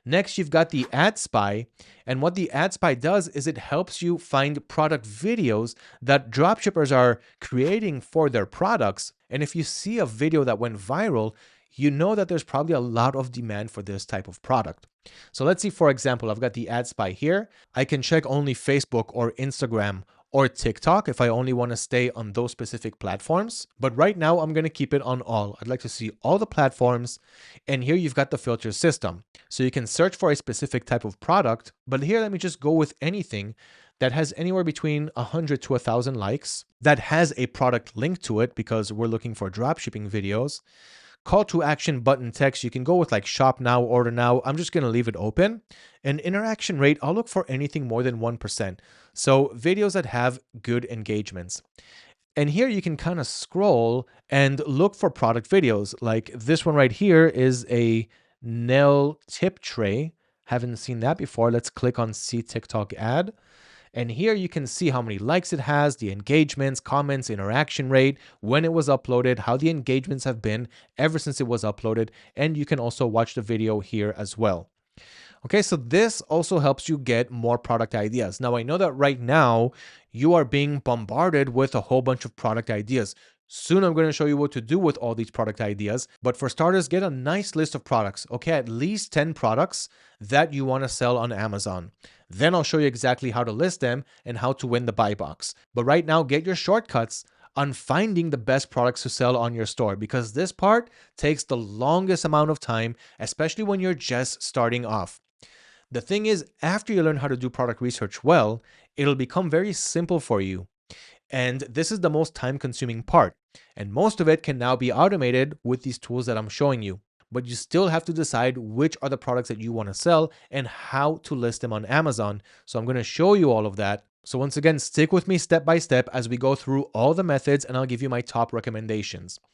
Next, you've got the Ad Spy. And what the Ad Spy does is it helps you find product videos that dropshippers are creating for their products. And if you see a video that went viral, you know that there's probably a lot of demand for this type of product. So let's see, for example, I've got the Ad Spy here. I can check only Facebook or Instagram or TikTok if I only want to stay on those specific platforms. But right now I'm going to keep it on all. I'd like to see all the platforms. And here you've got the filter system. So you can search for a specific type of product, but here let me just go with anything that has anywhere between 100 to 1,000 likes, that has a product link to it because we're looking for dropshipping videos. Call to action button text, you can go with like shop now, order now. I'm just going to leave it open. And interaction rate, I'll look for anything more than 1%. So videos that have good engagements. And here you can kind of scroll and look for product videos. Like this one right here is a nail tip tray. Haven't seen that before. Let's click on see TikTok ad. And here you can see how many likes it has, the engagements, comments, interaction rate, when it was uploaded, how the engagements have been ever since it was uploaded. And you can also watch the video here as well. Okay, so this also helps you get more product ideas. Now, I know that right now you are being bombarded with a whole bunch of product ideas. Soon I'm going to show you what to do with all these product ideas. But for starters, get a nice list of products. Okay, at least 10 products that you want to sell on Amazon. Then I'll show you exactly how to list them and how to win the buy box. But right now, get your shortcuts on finding the best products to sell on your store, because this part takes the longest amount of time, especially when you're just starting off. The thing is, after you learn how to do product research well, it'll become very simple for you. And this is the most time-consuming part. And most of it can now be automated with these tools that I'm showing you. But you still have to decide which are the products that you want to sell and how to list them on Amazon. So I'm going to show you all of that. So once again, stick with me step by step as we go through all the methods, and I'll give you my top recommendations.